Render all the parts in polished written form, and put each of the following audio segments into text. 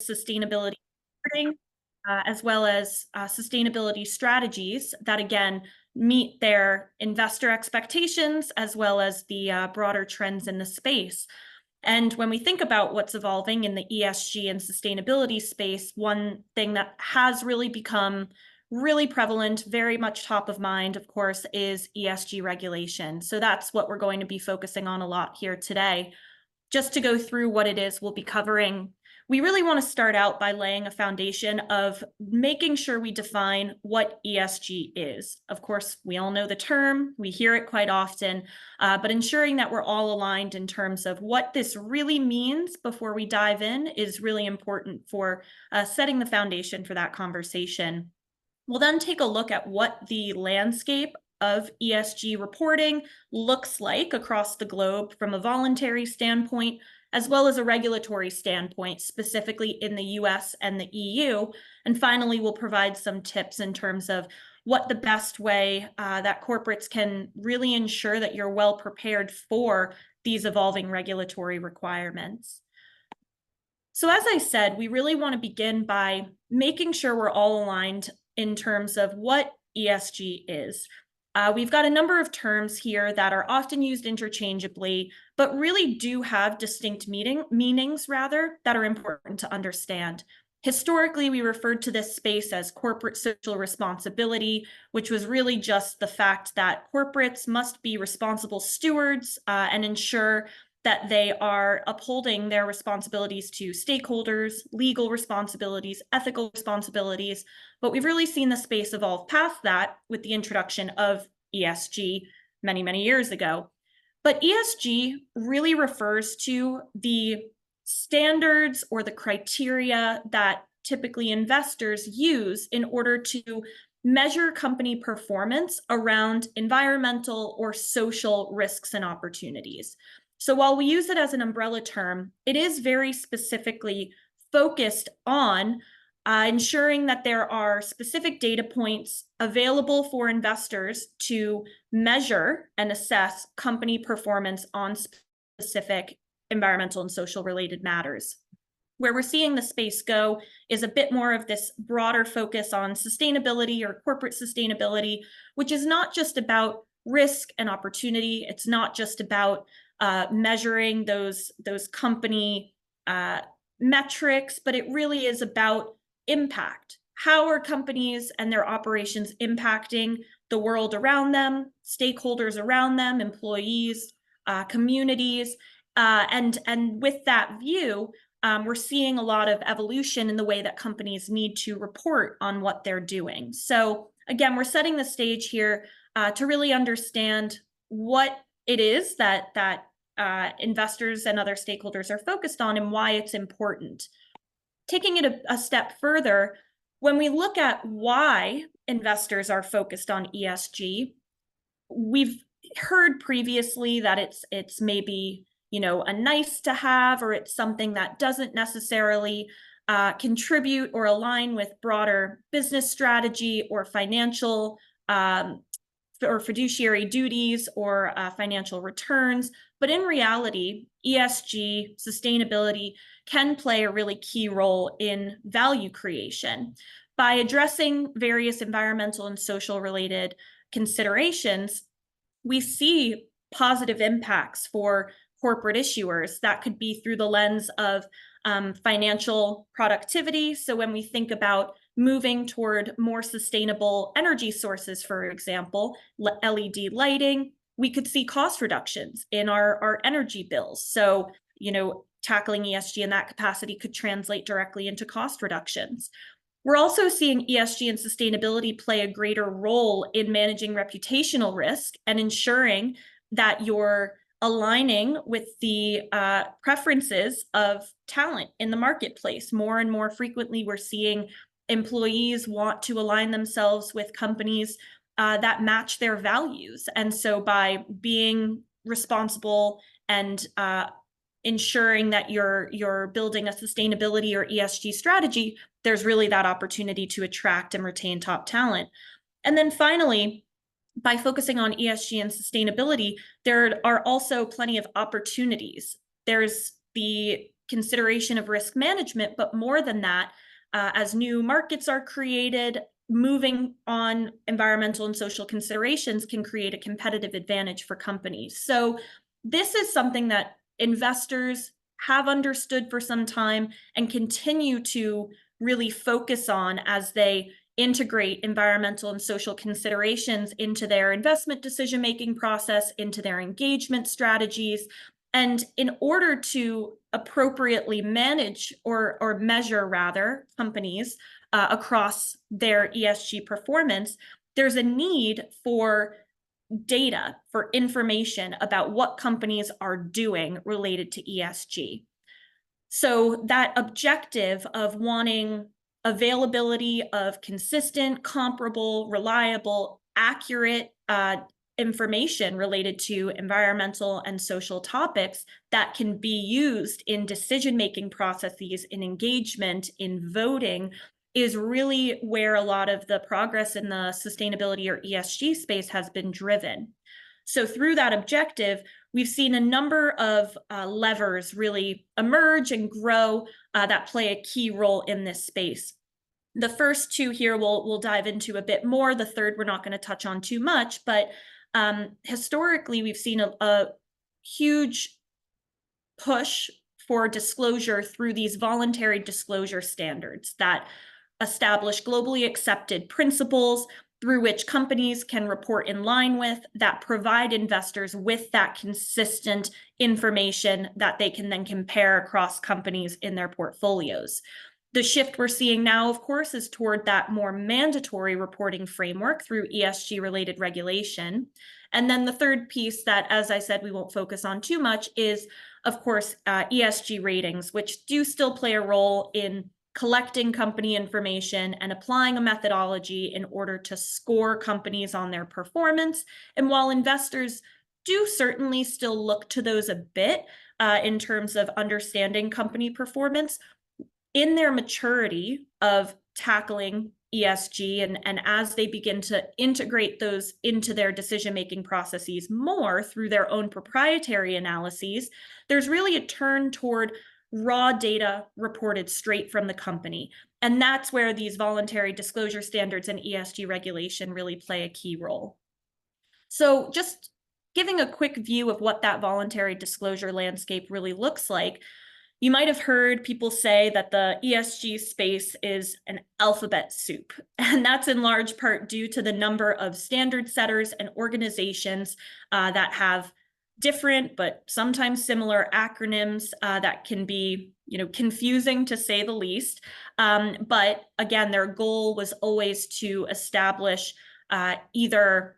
sustainability reporting, as well as sustainability strategies that, again, meet their investor expectations as well as the broader trends in the space. And when we think about what's evolving in the ESG and sustainability space, one thing that has really become really prevalent, very much top of mind, of course, is ESG regulation. So that's what we're going to be focusing on a lot here today. Just to go through what it is we'll be covering, we really want to start out by laying a foundation of making sure we define what ESG is. Of course, we all know the term, we hear it quite often, but ensuring that we're all aligned in terms of what this really means before we dive in is really important for setting the foundation for that conversation. We'll then take a look at what the landscape of ESG reporting looks like across the globe from a voluntary standpoint, as well as a regulatory standpoint, specifically in the US and the EU. And finally, we'll provide some tips in terms of what the best way that corporates can really ensure that you're well prepared for these evolving regulatory requirements. So as I said, we really want to begin by making sure we're all aligned in terms of what ESG is. We've got a number of terms here that are often used interchangeably, but really do have distinct meanings that are important to understand. Historically, we referred to this space as corporate social responsibility, which was really just the fact that corporates must be responsible stewards and ensure that they are upholding their responsibilities to stakeholders, legal responsibilities, ethical responsibilities. But we've really seen the space evolve past that with the introduction of ESG many, many years ago. But ESG really refers to the standards or the criteria that typically investors use in order to measure company performance around environmental or social risks and opportunities. So while we use it as an umbrella term, it is very specifically focused on ensuring that there are specific data points available for investors to measure and assess company performance on specific environmental and social related matters. Where we're seeing the space go is a bit more of this broader focus on sustainability or corporate sustainability, which is not just about risk and opportunity. It's not just about measuring those company metrics, but it really is about impact. How are companies and their operations impacting the world around them, stakeholders around them, employees, communities, and with that view, we're seeing a lot of evolution in the way that companies need to report on what they're doing. So again, we're setting the stage here to really understand what it is that investors and other stakeholders are focused on and why it's important. Taking it a step further, when we look at why investors are focused on ESG, we've heard previously that it's maybe, you know, a nice to have, or it's something that doesn't necessarily contribute or align with broader business strategy or financial or fiduciary duties or financial returns. But in reality, ESG, sustainability can play a really key role in value creation. By addressing various environmental and social related considerations, we see positive impacts for corporate issuers. That could be through the lens of financial productivity. So when we think about moving toward more sustainable energy sources, for example, LED lighting, we could see cost reductions in our energy bills. So, you know, tackling ESG in that capacity could translate directly into cost reductions. We're also seeing ESG and sustainability play a greater role in managing reputational risk and ensuring that you're aligning with the preferences of talent in the marketplace. More and more frequently, we're seeing employees want to align themselves with companies that match their values. And so by being responsible and ensuring that you're building a sustainability or ESG strategy, there's really that opportunity to attract and retain top talent. And then finally, by focusing on ESG and sustainability, there are also plenty of opportunities. There's the consideration of risk management, but more than that, as new markets are created, moving on environmental and social considerations can create a competitive advantage for companies. So this is something that investors have understood for some time and continue to really focus on as they integrate environmental and social considerations into their investment decision-making process, into their engagement strategies. And in order to appropriately manage or measure rather companies across their ESG performance, there's a need for data, for information about what companies are doing related to ESG. So that objective of wanting availability of consistent, comparable, reliable, accurate information related to environmental and social topics that can be used in decision-making processes, in engagement, in voting, is really where a lot of the progress in the sustainability or ESG space has been driven. So through that objective, we've seen a number of levers really emerge and grow that play a key role in this space. The first two here we'll dive into a bit more. The third we're not going to touch on too much, but historically we've seen a huge push for disclosure through these voluntary disclosure standards that establish globally accepted principles through which companies can report in line with, that provide investors with that consistent information that they can then compare across companies in their portfolios. The shift we're seeing now, of course, is toward that more mandatory reporting framework through ESG-related regulation. And then the third piece that, as I said, we won't focus on too much is, of course, ESG ratings, which do still play a role in collecting company information and applying a methodology in order to score companies on their performance. And while investors do certainly still look to those a bit in terms of understanding company performance, in their maturity of tackling ESG and as they begin to integrate those into their decision-making processes more through their own proprietary analyses, there's really a turn toward raw data reported straight from the company. And that's where these voluntary disclosure standards and ESG regulation really play a key role. So just giving a quick view of what that voluntary disclosure landscape really looks like, you might have heard people say that the ESG space is an alphabet soup, and that's in large part due to the number of standard setters and organizations that have different but sometimes similar acronyms that can be, confusing to say the least. But again, their goal was always to establish either,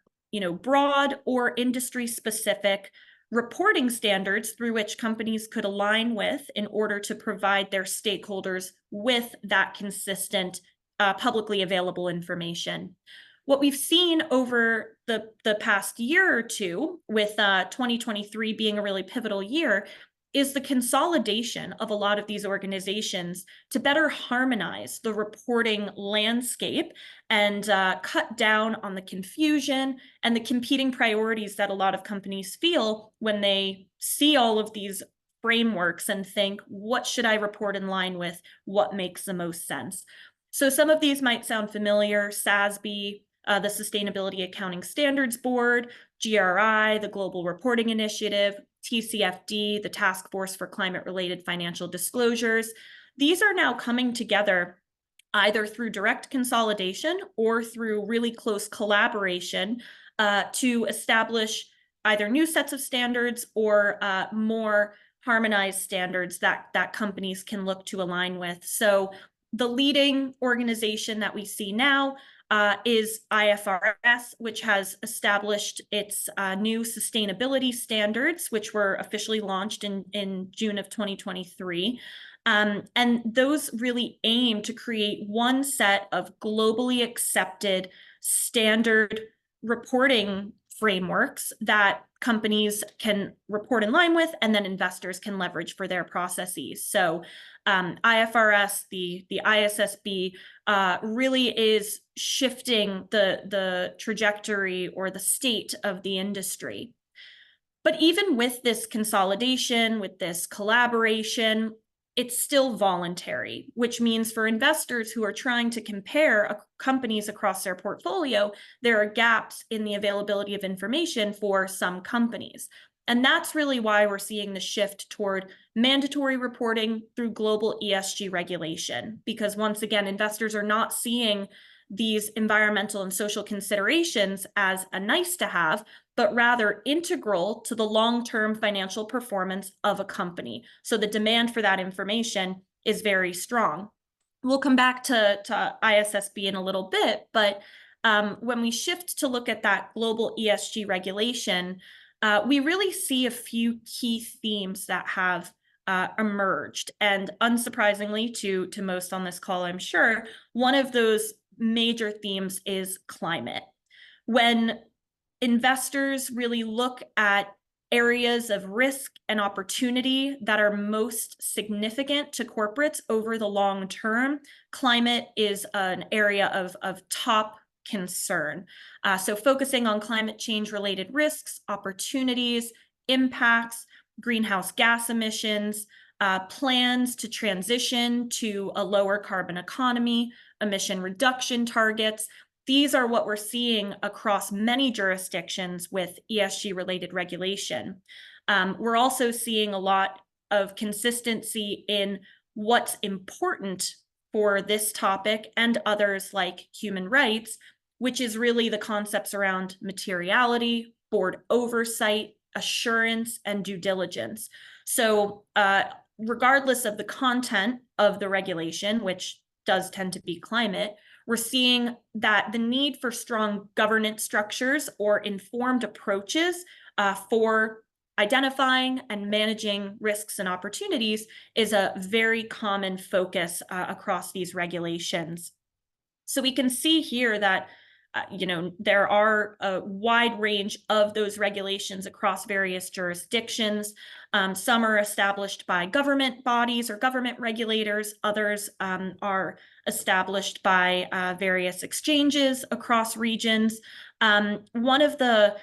broad or industry specific reporting standards through which companies could align with in order to provide their stakeholders with that consistent, publicly available information. What we've seen over the past year or two, with 2023 being a really pivotal year, is the consolidation of a lot of these organizations to better harmonize the reporting landscape and cut down on the confusion and the competing priorities that a lot of companies feel when they see all of these frameworks and think, what should I report in line with? What makes the most sense? So some of these might sound familiar: SASB, the Sustainability Accounting Standards Board, GRI, the Global Reporting Initiative, TCFD, the Task Force for Climate-Related Financial Disclosures. These are now coming together either through direct consolidation or through really close collaboration to establish either new sets of standards or more harmonized standards that companies can look to align with. So the leading organization that we see now is IFRS, which has established its new sustainability standards, which were officially launched in June of 2023. And those really aim to create one set of globally accepted standard reporting frameworks that companies can report in line with, and then investors can leverage for their processes. So IFRS, the ISSB, really is shifting the trajectory or the state of the industry. But even with this consolidation, with this collaboration, it's still voluntary, which means for investors who are trying to compare companies across their portfolio, there are gaps in the availability of information for some companies. And that's really why we're seeing the shift toward mandatory reporting through global ESG regulation, because once again, investors are not seeing these environmental and social considerations as a nice to have, but rather integral to the long-term financial performance of a company. So the demand for that information is very strong. We'll come back to ISSB in a little bit, but when we shift to look at that global ESG regulation, we really see a few key themes that have emerged. And unsurprisingly to most on this call, I'm sure, one of those major themes is climate. When investors really look at areas of risk and opportunity that are most significant to corporates over the long term, climate is an area of top concern. So focusing on climate change related risks, opportunities, impacts, greenhouse gas emissions, plans to transition to a lower carbon economy, emission reduction targets. These are what we're seeing across many jurisdictions with ESG related regulation. We're also seeing a lot of consistency in what's important for this topic and others like human rights, which is really the concepts around materiality, board oversight, assurance, and due diligence. So regardless of the content of the regulation, which does tend to be climate, we're seeing that the need for strong governance structures or informed approaches for identifying and managing risks and opportunities is a very common focus across these regulations. So we can see here that there are a wide range of those regulations across various jurisdictions. Some are established by government bodies or government regulators. Others are established by various exchanges across regions. One of the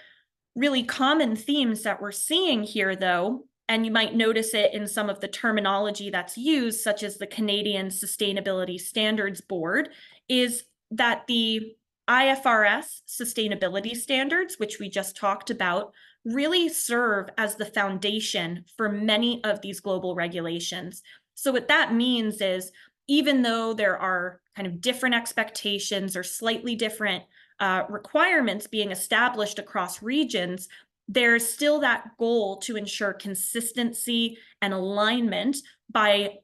really common themes that we're seeing here, though, and you might notice it in some of the terminology that's used, such as the Canadian Sustainability Standards Board, is that the IFRS sustainability standards, which we just talked about, really serve as the foundation for many of these global regulations. So what that means is, even though there are kind of different expectations or slightly different requirements being established across regions, there's still that goal to ensure consistency and alignment by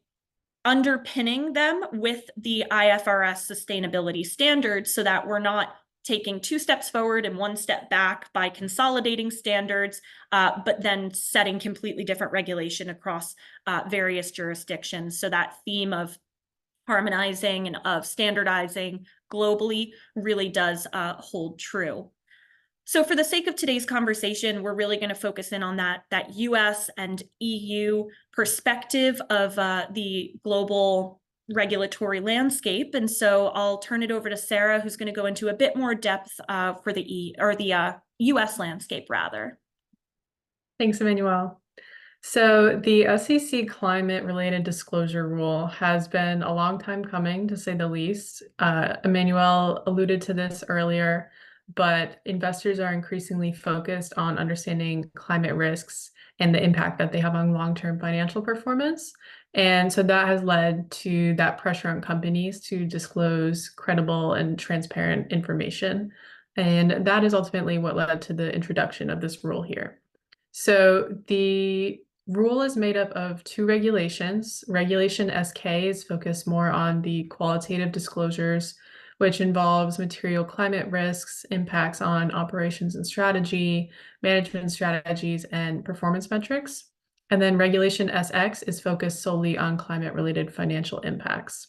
underpinning them with the IFRS sustainability standards so that we're not taking 2 steps forward and 1 step back by consolidating standards, but then setting completely different regulation across various jurisdictions. So that theme of harmonizing and of standardizing globally really does hold true. So for the sake of today's conversation, we're really going to focus in on that US and EU perspective of the global regulatory landscape. And so I'll turn it over to Sarah, who's going to go into a bit more depth for the US landscape rather. Thanks, Emmanuel. So the SEC climate-related disclosure rule has been a long time coming, to say the least. Emmanuel alluded to this earlier, but investors are increasingly focused on understanding climate risks and the impact that they have on long-term financial performance. And so that has led to that pressure on companies to disclose credible and transparent information. And that is ultimately what led to the introduction of this rule here. So the rule is made up of 2 regulations. Regulation SK is focused more on the qualitative disclosures, which involves material climate risks, impacts on operations and strategy, management strategies, and performance metrics. And then Regulation SX is focused solely on climate-related financial impacts.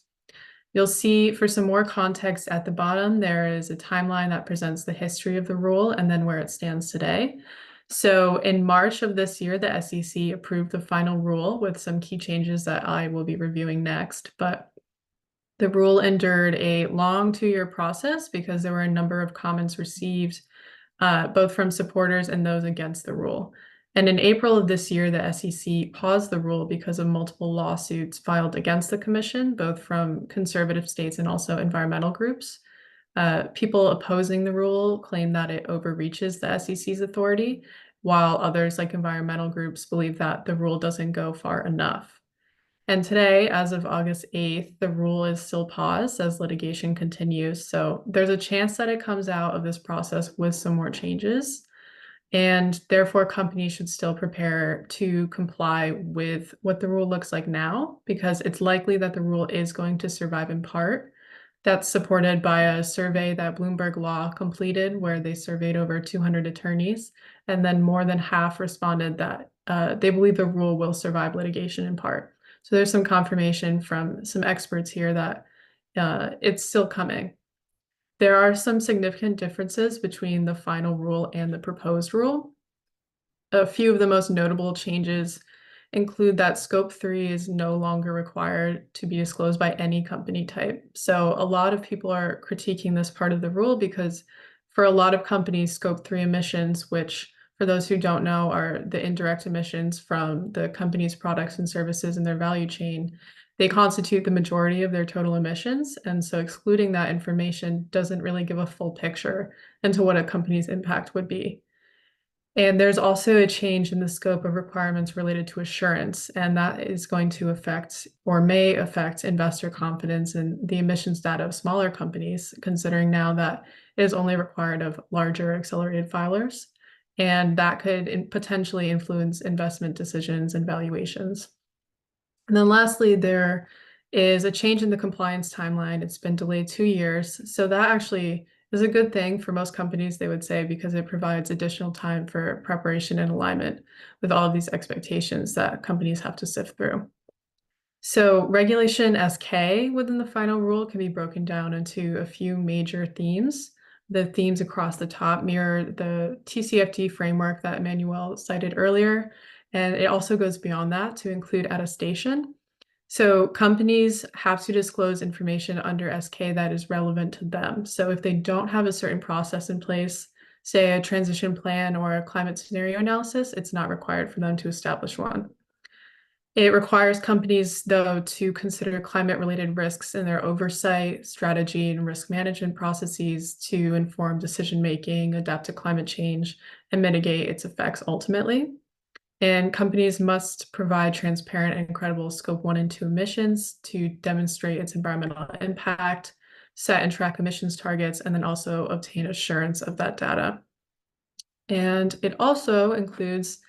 You'll see, for some more context at the bottom, there is a timeline that presents the history of the rule and then where it stands today. So in March of this year, the SEC approved the final rule with some key changes that I will be reviewing next. But the rule endured a long 2-year process because there were a number of comments received, both from supporters and those against the rule. And in April of this year, the SEC paused the rule because of multiple lawsuits filed against the commission, both from conservative states and also environmental groups. People opposing the rule claim that it overreaches the SEC's authority, while others, like environmental groups, believe that the rule doesn't go far enough. And today, as of August 8th, the rule is still paused as litigation continues. So there's a chance that it comes out of this process with some more changes. And therefore, companies should still prepare to comply with what the rule looks like now, because it's likely that the rule is going to survive in part. That's supported by a survey that Bloomberg Law completed, where they surveyed over 200 attorneys, and then more than half responded that they believe the rule will survive litigation in part. So there's some confirmation from some experts here that it's still coming. There are some significant differences between the final rule and the proposed rule. A few of the most notable changes include that Scope 3 is no longer required to be disclosed by any company type. So a lot of people are critiquing this part of the rule because for a lot of companies, Scope 3 emissions, which for those who don't know are the indirect emissions from the company's products and services in their value chain, they constitute the majority of their total emissions. And so excluding that information doesn't really give a full picture into what a company's impact would be. And there's also a change in the scope of requirements related to assurance, and that is going to affect or may affect investor confidence in the emissions data of smaller companies, considering now that it is only required of larger accelerated filers, and that could potentially influence investment decisions and valuations. And then lastly, there is a change in the compliance timeline. It's been delayed 2 years. So that actually is a good thing for most companies, they would say, because it provides additional time for preparation and alignment with all of these expectations that companies have to sift through. So Regulation SK within the final rule can be broken down into a few major themes. The themes across the top mirror the TCFD framework that Emmanuel cited earlier, and it also goes beyond that to include attestation. So companies have to disclose information under SK that is relevant to them. So if they don't have a certain process in place, say a transition plan or a climate scenario analysis, it's not required for them to establish one. It requires companies, though, to consider climate-related risks in their oversight, strategy, and risk management processes to inform decision-making, adapt to climate change, and mitigate its effects ultimately. And companies must provide transparent and credible Scope 1 and 2 emissions to demonstrate its environmental impact, set and track emissions targets, and then also obtain assurance of that data. And it also includes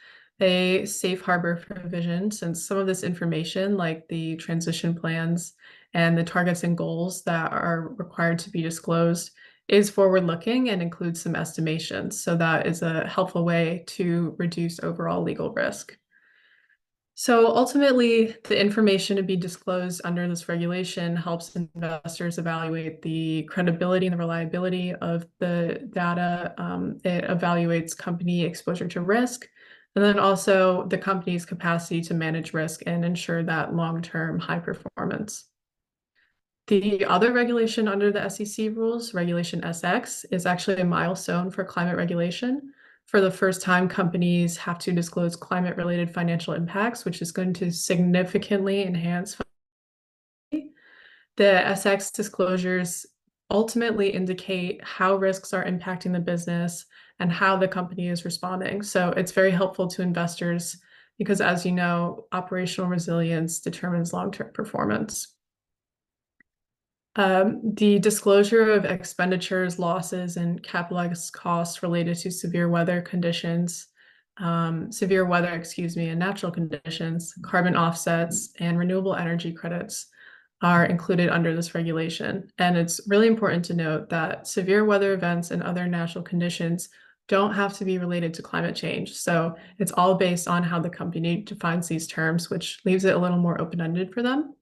a safe harbor provision, since some of this information, like the transition plans and the targets and goals that are required to be disclosed, is forward-looking and includes some estimations. So that is a helpful way to reduce overall legal risk. So ultimately, the information to be disclosed under this regulation helps investors evaluate the credibility and the reliability of the data. It evaluates company exposure to risk, and then also the company's capacity to manage risk and ensure that long-term high performance. The other regulation under the SEC rules, Regulation SX, is actually a milestone for climate regulation. For the first time, companies have to disclose climate-related financial impacts, which is going to significantly enhance. The SX disclosures ultimately indicate how risks are impacting the business and how the company is responding. So it's very helpful to investors because, as you know, operational resilience determines long-term performance. The disclosure of expenditures, losses, and capitalized costs related to severe weather conditions, and natural conditions, carbon offsets, and renewable energy credits are included under this regulation. And it's really important to note that severe weather events and other natural conditions don't have to be related to climate change. So it's all based on how the company defines these terms, which leaves it a little more open-ended for them.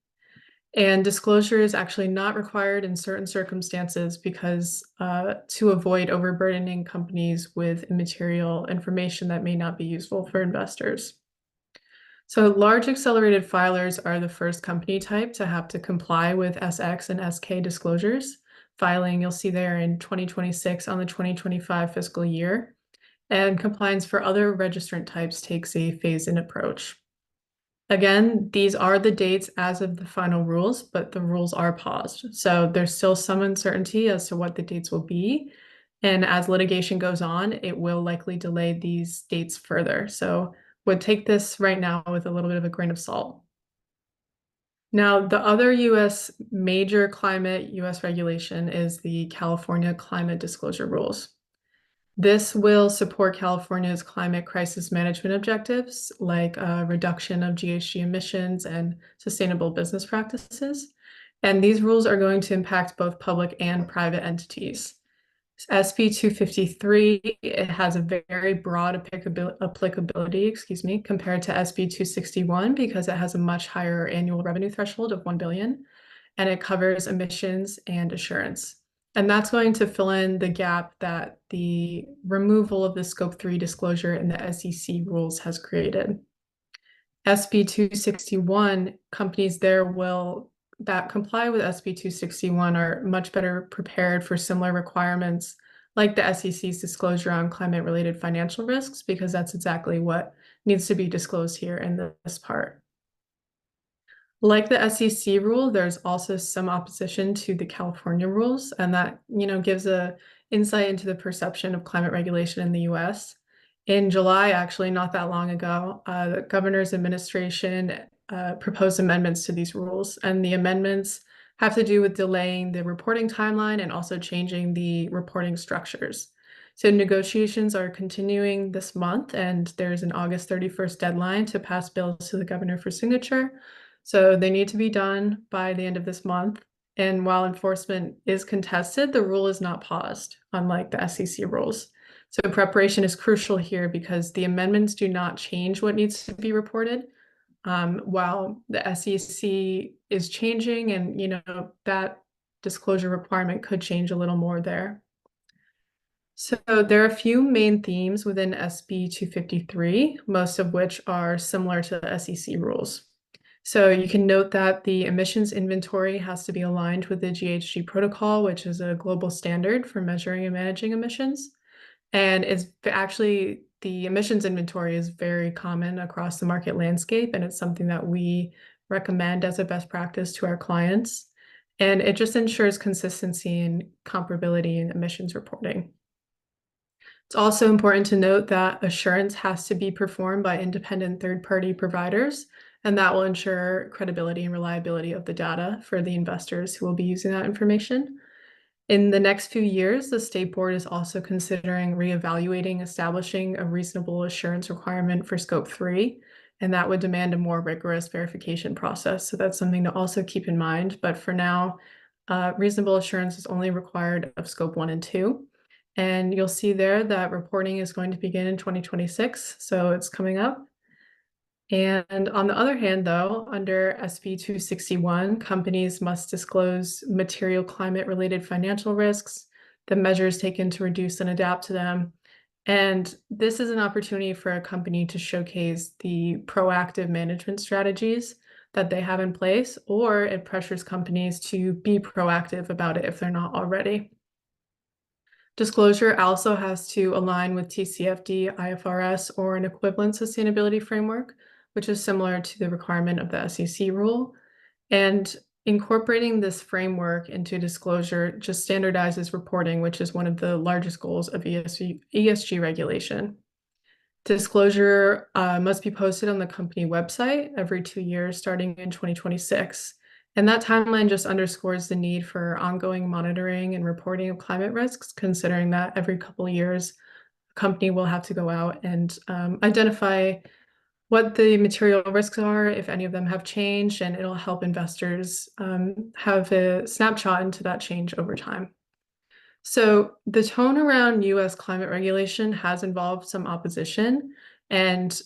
And disclosure is actually not required in certain circumstances because to avoid overburdening companies with immaterial information that may not be useful for investors. So large accelerated filers are the first company type to have to comply with SX and SK disclosures. Filing, you'll see there in 2026 on the 2025 fiscal year. and compliance for other registrant types takes a phase-in approach. Again, these are the dates as of the final rules, but the rules are paused. So there's still some uncertainty as to what the dates will be. And as litigation goes on, it will likely delay these dates further. So would take this right now with a little bit of a grain of salt. Now, the other US major climate US regulation is the California Climate Disclosure Rules. This will support California's climate crisis management objectives, like reduction of GHG emissions and sustainable business practices. And these rules are going to impact both public and private entities. SB 253, it has a very broad applicability, compared to SB 261 because it has a much higher annual revenue threshold of 1 billion, and it covers emissions and assurance. And that's going to fill in the gap that the removal of the Scope 3 disclosure in the SEC rules has created. SB 261, companies that comply with SB 261 are much better prepared for similar requirements like the SEC's disclosure on climate-related financial risks, because that's exactly what needs to be disclosed here in this part. Like the SEC rule, there's also some opposition to the California rules, and that gives a insight into the perception of climate regulation in the US. In July, actually, not that long ago, the governor's administration proposed amendments to these rules, and the amendments have to do with delaying the reporting timeline and also changing the reporting structures. So negotiations are continuing this month, and there's an August 31st deadline to pass bills to the governor for signature. So they need to be done by the end of this month. And while enforcement is contested, the rule is not paused, unlike the SEC rules. So preparation is crucial here because the amendments do not change what needs to be reported, while the SEC is changing, and that disclosure requirement could change a little more there. So there are a few main themes within SB 253, most of which are similar to the SEC rules. So you can note that the emissions inventory has to be aligned with the GHG protocol, which is a global standard for measuring and managing emissions. And the emissions inventory is very common across the market landscape, and it's something that we recommend as a best practice to our clients. And it just ensures consistency and comparability in emissions reporting. It's also important to note that assurance has to be performed by independent third-party providers, and that will ensure credibility and reliability of the data for the investors who will be using that information. In the next few years, the State Board is also considering reevaluating establishing a reasonable assurance requirement for Scope 3, and that would demand a more rigorous verification process. So that's something to also keep in mind. But for now, reasonable assurance is only required of Scope 1 and 2. And you'll see there that reporting is going to begin in 2026, so it's coming up. And on the other hand, though, under SB 261, companies must disclose material climate-related financial risks, the measures taken to reduce and adapt to them. And this is an opportunity for a company to showcase the proactive management strategies that they have in place, or it pressures companies to be proactive about it if they're not already. Disclosure also has to align with TCFD, IFRS, or an equivalent sustainability framework, which is similar to the requirement of the SEC rule. And incorporating this framework into disclosure just standardizes reporting, which is one of the largest goals of ESG regulation. Disclosure must be posted on the company website every 2 years, starting in 2026. And that timeline just underscores the need for ongoing monitoring and reporting of climate risks, considering that every couple of years, a company will have to go out and identify what the material risks are, if any of them have changed, and it'll help investors have a snapshot into that change over time. So the tone around US climate regulation has involved some opposition, and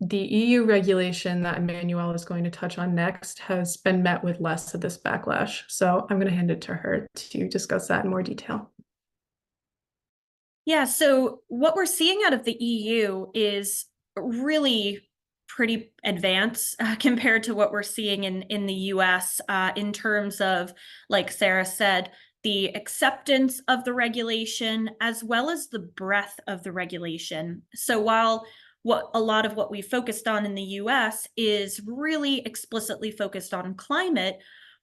the EU regulation that Emmanuelle is going to touch on next has been met with less of this backlash. So I'm going to hand it to her to discuss that in more detail. Yeah, so what we're seeing out of the EU is really pretty advanced compared to what we're seeing in the US in terms of, like Sarah said, the acceptance of the regulation, as well as the breadth of the regulation. So while a lot of what we focused on in the US is really explicitly focused on climate,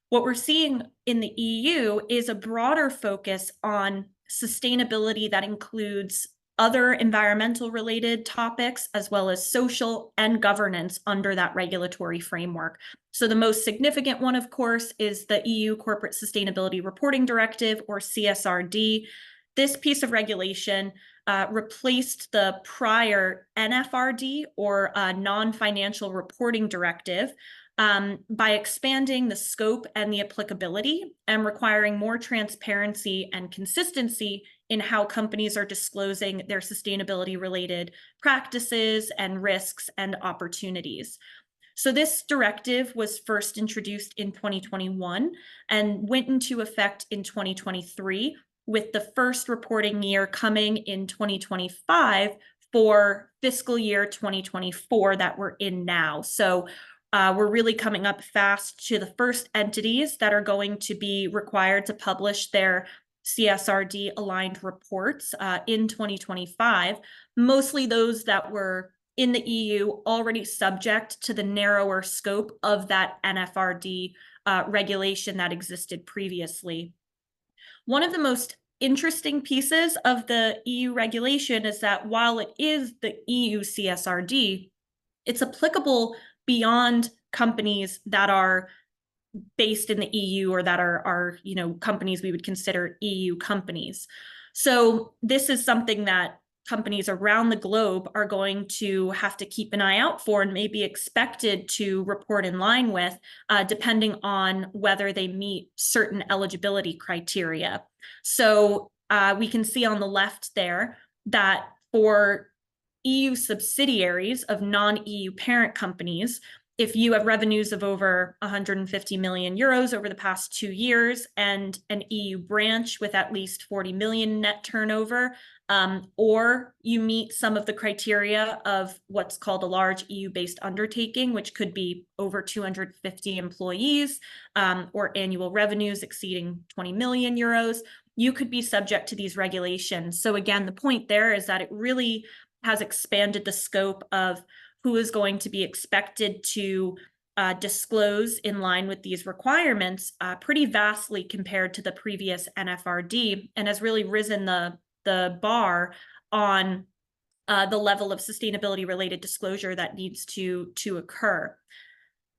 what we're seeing in the EU is a broader focus on sustainability that includes other environmental related topics, as well as social and governance under that regulatory framework. So the most significant one, of course, is the EU Corporate Sustainability Reporting Directive, or CSRD. This piece of regulation replaced the prior NFRD, or Non-Financial Reporting Directive, by expanding the scope and the applicability and requiring more transparency and consistency in how companies are disclosing their sustainability related practices and risks and opportunities. So this directive was first introduced in 2021 and went into effect in 2023, with the first reporting year coming in 2025 for fiscal year 2024 that we're in now. So we're really coming up fast to the first entities that are going to be required to publish their CSRD aligned reports in 2025, mostly those that were in the EU already subject to the narrower scope of that NFRD regulation that existed previously. One of the most interesting pieces of the EU regulation is that while it is the EU CSRD, it's applicable beyond companies that are based in the EU or that are companies we would consider EU companies. So this is something that companies around the globe are going to have to keep an eye out for and may be expected to report in line with, depending on whether they meet certain eligibility criteria. So we can see on the left there that for EU subsidiaries of non-EU parent companies, if you have revenues of over 150 million euros over the past 2 years and an EU branch with at least 40 million net turnover, or you meet some of the criteria of what's called a large EU-based undertaking, which could be over 250 employees, or annual revenues exceeding 20 million euros, you could be subject to these regulations. So again, the point there is that it really has expanded the scope of who is going to be expected to disclose in line with these requirements pretty vastly compared to the previous NFRD, and has really risen the bar on the level of sustainability related disclosure that needs to occur.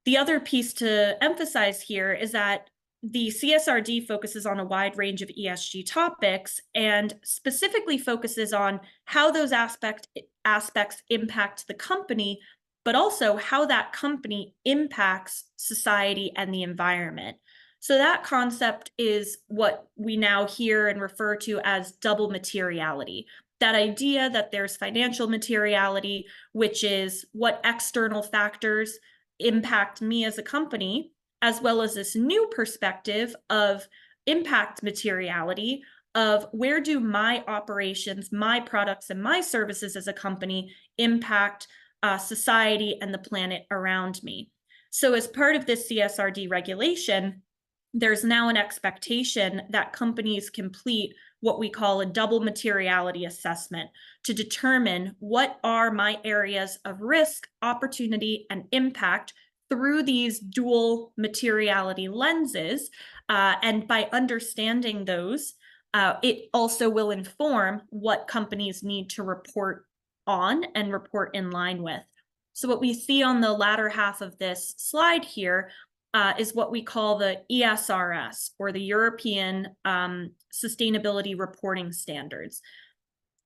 The other piece to emphasize here is that the CSRD focuses on a wide range of ESG topics and specifically focuses on how those aspects impact the company, but also how that company impacts society and the environment. So that concept is what we now hear and refer to as double materiality. That idea that there's financial materiality, which is what external factors impact me as a company, as well as this new perspective of impact materiality, of where do my operations, my products, and my services as a company impact society and the planet around me. So as part of this CSRD regulation, there's now an expectation that companies complete what we call a double materiality assessment to determine what are my areas of risk, opportunity, and impact through these dual materiality lenses. And by understanding those, it also will inform what companies need to report on and report in line with. So what we see on the latter half of this slide here is what we call the ESRS, or the European Sustainability Reporting Standards.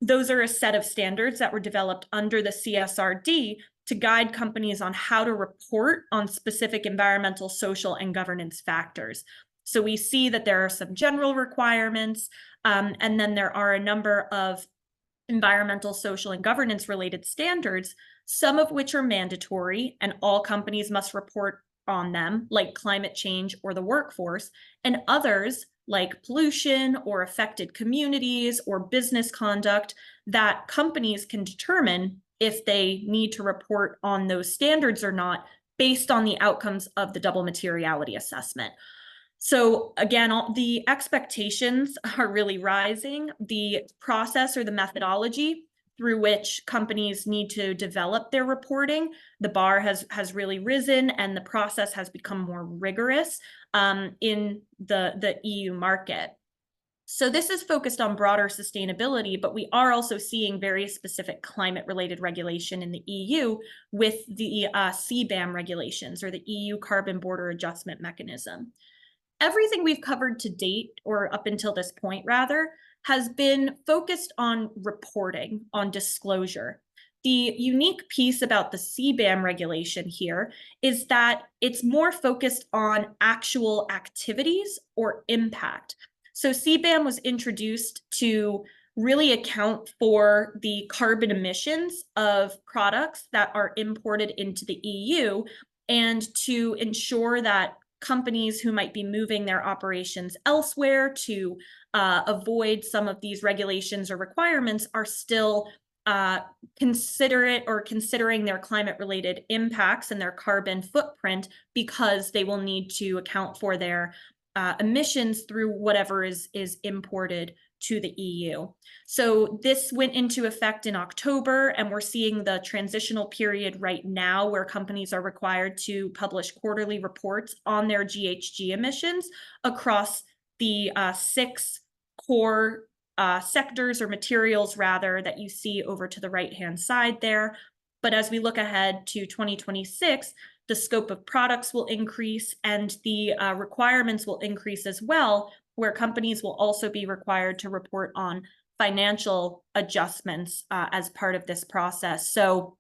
Those are a set of standards that were developed under the CSRD to guide companies on how to report on specific environmental, social, and governance factors. So we see that there are some general requirements, and then there are a number of environmental, social, and governance related standards, some of which are mandatory and all companies must report on them, like climate change or the workforce, and others like pollution or affected communities or business conduct that companies can determine if they need to report on those standards or not based on the outcomes of the double materiality assessment. So again, the expectations are really rising. The process or the methodology through which companies need to develop their reporting, the bar has really risen, and the process has become more rigorous in the EU market. So this is focused on broader sustainability, but we are also seeing very specific climate-related regulation in the EU with the CBAM regulations, or the EU Carbon Border Adjustment Mechanism. Everything we've covered to date, or up until this point rather, has been focused on reporting, on disclosure. The unique piece about the CBAM regulation here is that it's more focused on actual activities or impact. So CBAM was introduced to really account for the carbon emissions of products that are imported into the EU, and to ensure that companies who might be moving their operations elsewhere to avoid some of these regulations or requirements are still considerate or considering their climate-related impacts and their carbon footprint, because they will need to account for their emissions through whatever is imported to the EU. So this went into effect in October, and we're seeing the transitional period right now where companies are required to publish quarterly reports on their GHG emissions across the 6 core sectors, or materials rather, that you see over to the right-hand side there. But as we look ahead to 2026, the scope of products will increase, and the requirements will increase as well, where companies will also be required to report on financial adjustments as part of this process. So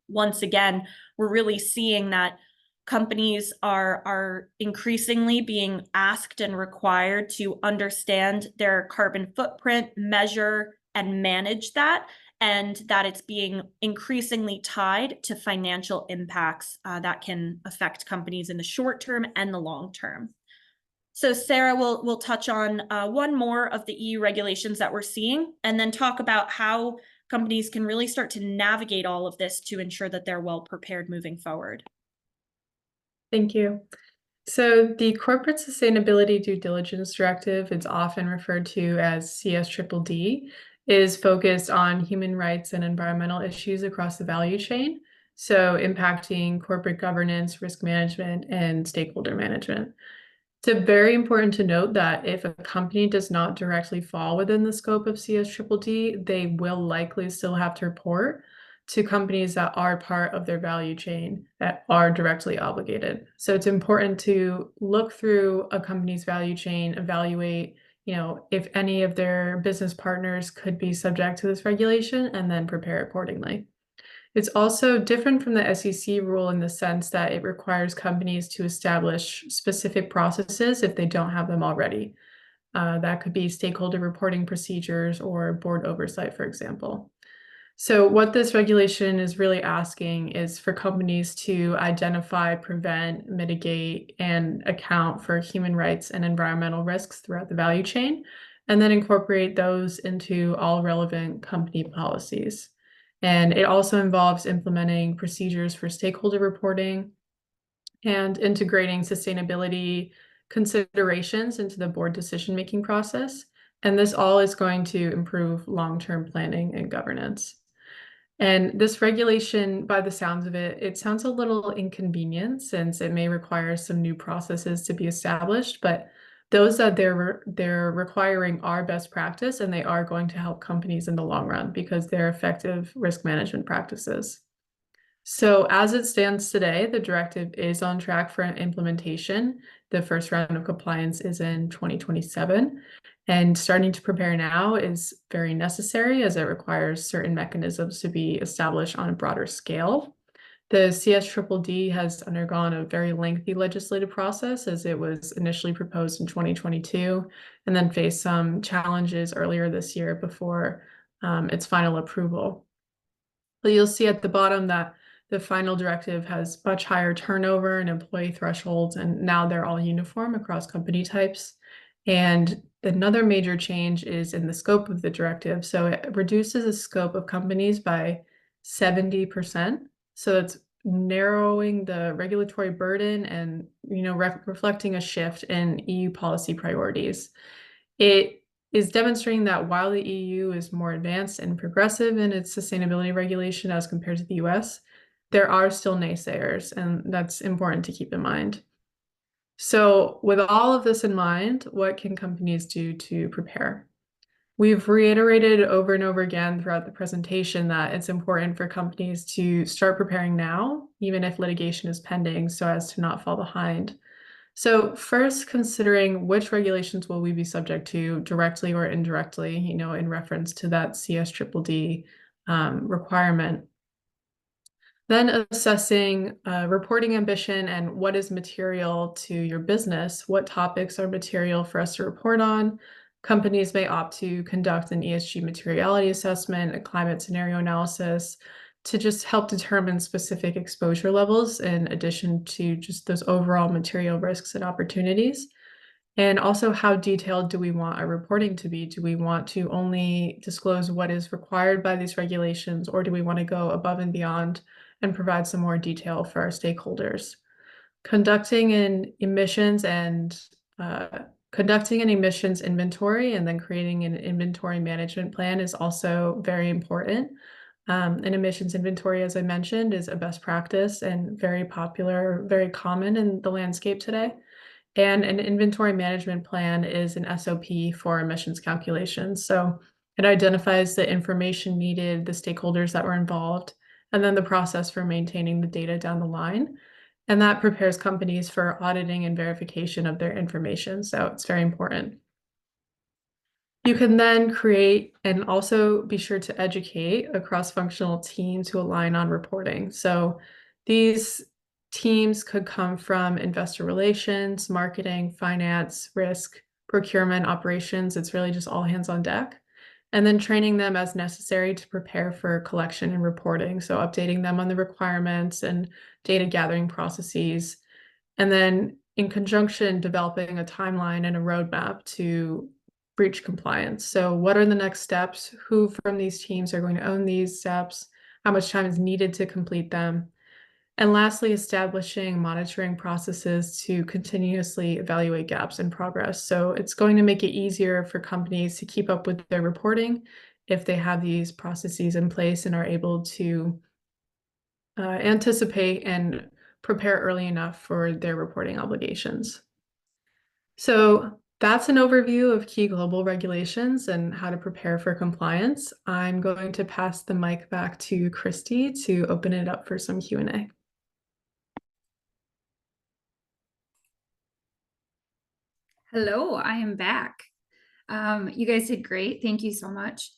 once again, we're really seeing that companies are increasingly being asked and required to understand their carbon footprint, measure and manage that, and that it's being increasingly tied to financial impacts that can affect companies in the short term and the long term. So Sarah will touch on one more of the EU regulations that we're seeing, and then talk about how companies can really start to navigate all of this to ensure that they're well prepared moving forward. Thank you. So the Corporate Sustainability Due Diligence Directive, it's often referred to as CSDDD, is focused on human rights and environmental issues across the value chain, so impacting corporate governance, risk management, and stakeholder management. It's very important to note that if a company does not directly fall within the scope of CSDDD, they will likely still have to report to companies that are part of their value chain that are directly obligated. So it's important to look through a company's value chain, evaluate, if any of their business partners could be subject to this regulation, and then prepare accordingly. It's also different from the SEC rule in the sense that it requires companies to establish specific processes if they don't have them already. That could be stakeholder reporting procedures or board oversight, for example. So what this regulation is really asking is for companies to identify, prevent, mitigate, and account for human rights and environmental risks throughout the value chain, and then incorporate those into all relevant company policies. And it also involves implementing procedures for stakeholder reporting and integrating sustainability considerations into the board decision-making process. And this all is going to improve long-term planning and governance. And this regulation, by the sounds of it, it sounds a little inconvenient since it may require some new processes to be established, but those that they're requiring are best practice, and they are going to help companies in the long run because they're effective risk management practices. So as it stands today, the directive is on track for implementation. The first round of compliance is in 2027. And starting to prepare now is very necessary as it requires certain mechanisms to be established on a broader scale. The CSDDD has undergone a very lengthy legislative process as it was initially proposed in 2022 and then faced some challenges earlier this year before its final approval. But you'll see at the bottom that the final directive has much higher turnover and employee thresholds, and now they're all uniform across company types. And another major change is in the scope of the directive. So it reduces the scope of companies by 70%. So it's narrowing the regulatory burden and, reflecting a shift in EU policy priorities. It is demonstrating that while the EU is more advanced and progressive in its sustainability regulation as compared to the US, there are still naysayers, and that's important to keep in mind. So, with all of this in mind, what can companies do to prepare? We've reiterated over and over again throughout the presentation that it's important for companies to start preparing now, even if litigation is pending, so as to not fall behind. So first, considering which regulations will we be subject to directly or indirectly, in reference to that CSDDD requirement. Then assessing reporting ambition and what is material to your business, what topics are material for us to report on. Companies may opt to conduct an ESG materiality assessment, a climate scenario analysis, to just help determine specific exposure levels in addition to just those overall material risks and opportunities. And also, how detailed do we want our reporting to be? Do we want to only disclose what is required by these regulations, or do we want to go above and beyond and provide some more detail for our stakeholders? Conducting an emissions and conducting an emissions inventory and then creating an inventory management plan is also very important. An emissions inventory, as I mentioned, is a best practice and very popular, very common in the landscape today. And an inventory management plan is an SOP for emissions calculations. So it identifies the information needed, the stakeholders that were involved, and then the process for maintaining the data down the line. And that prepares companies for auditing and verification of their information. So it's very important. You can then create and also be sure to educate a cross-functional team to align on reporting. So these teams could come from investor relations, marketing, finance, risk, procurement, operations. It's really just all hands on deck. And then training them as necessary to prepare for collection and reporting. So updating them on the requirements and data gathering processes. And then in conjunction, developing a timeline and a roadmap to breach compliance. So what are the next steps? Who from these teams are going to own these steps? How much time is needed to complete them? And lastly, establishing monitoring processes to continuously evaluate gaps in progress. So it's going to make it easier for companies to keep up with their reporting if they have these processes in place and are able to anticipate and prepare early enough for their reporting obligations. So that's an overview of key global regulations and how to prepare for compliance. I'm going to pass the mic back to Christy to open it up for some Q&A. Hello, I am back. You guys did great. Thank you so much.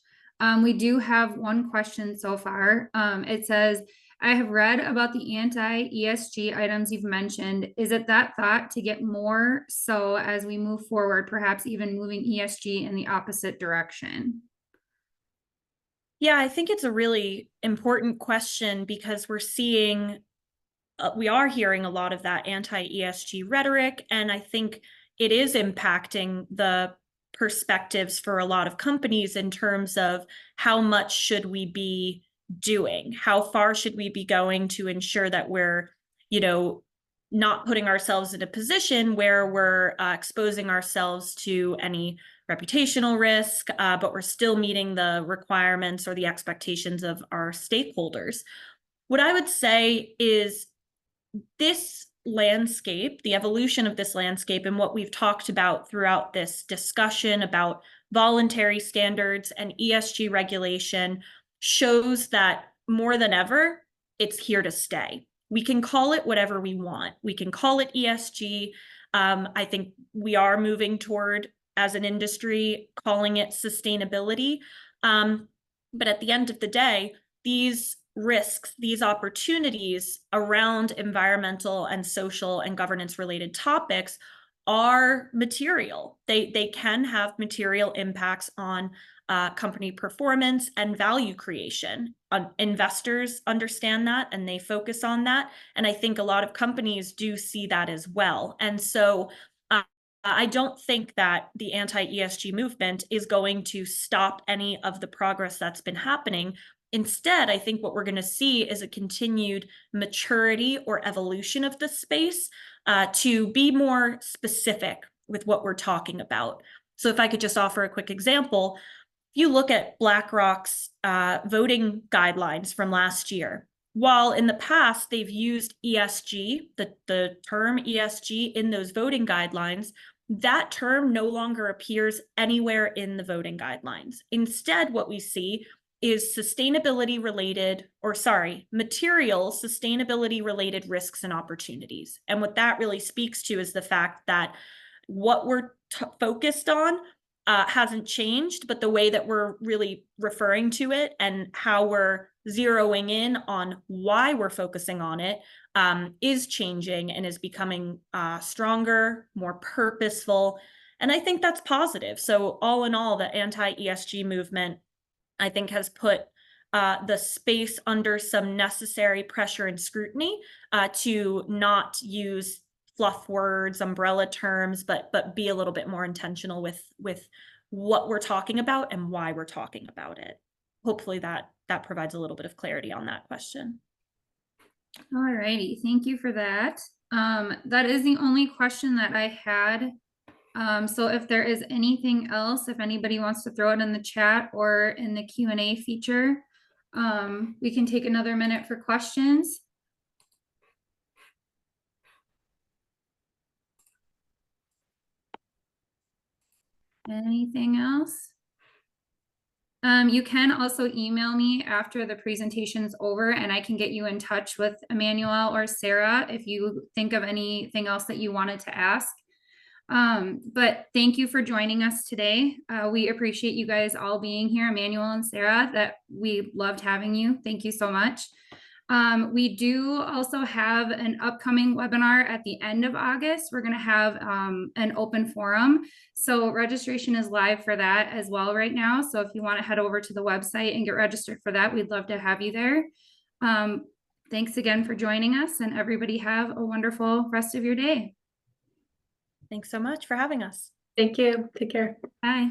We do have one question so far. It says, I have read about the anti-ESG items you've mentioned. Is it that thought to get more so as we move forward, perhaps even moving ESG in the opposite direction? Yeah, I think it's a really important question because we are hearing a lot of that anti-ESG rhetoric, and I think it is impacting the perspectives for a lot of companies in terms of how much should we be doing? How far should we be going to ensure that we're, not putting ourselves in a position where we're exposing ourselves to any reputational risk, but we're still meeting the requirements or the expectations of our stakeholders. What I would say is this landscape, the evolution of this landscape, and what we've talked about throughout this discussion about voluntary standards and ESG regulation shows that more than ever, it's here to stay. We can call it whatever we want. We can call it ESG. I think we are moving toward, as an industry, calling it sustainability. But at the end of the day, these risks, these opportunities around environmental and social and governance related topics are material. They can have material impacts on company performance and value creation. Investors understand that and they focus on that. And I think a lot of companies do see that as well. And so I don't think that the anti-ESG movement is going to stop any of the progress that's been happening, Instead, I think what we're going to see is a continued maturity or evolution of the space to be more specific with what we're talking about. So if I could just offer a quick example, if you look at BlackRock's voting guidelines from last year, while in the past they've used ESG, the term ESG in those voting guidelines, that term no longer appears anywhere in the voting guidelines. Instead, what we see is material sustainability related risks and opportunities. And what that really speaks to is the fact that what we're focused on hasn't changed, but the way that we're really referring to it and how we're zeroing in on why we're focusing on it is changing and is becoming stronger, more purposeful. And I think that's positive. So all in all, the anti-ESG movement, I think, has put the space under some necessary pressure and scrutiny to not use fluff words, umbrella terms, but be a little bit more intentional with what we're talking about and why we're talking about it. Hopefully that provides a little bit of clarity on that question. All righty, thank you for that. That is the only question that I had. So if there is anything else, if anybody wants to throw it in the chat or in the Q&A feature, we can take another minute for questions. Anything else? You can also email me after the presentation's over and I can get you in touch with Emmanuel or Sarah if you think of anything else that you wanted to ask. But thank you for joining us today. We appreciate you guys all being here, Emmanuel and Sarah, that we loved having you. Thank you so much. We do also have an upcoming webinar at the end of August. We're going to have an open forum. So registration is live for that as well right now. So if you want to head over to the website and get registered for that, we'd love to have you there. Thanks again for joining us, and everybody have a wonderful rest of your day. Thanks so much for having us. Thank you. Take care. Bye.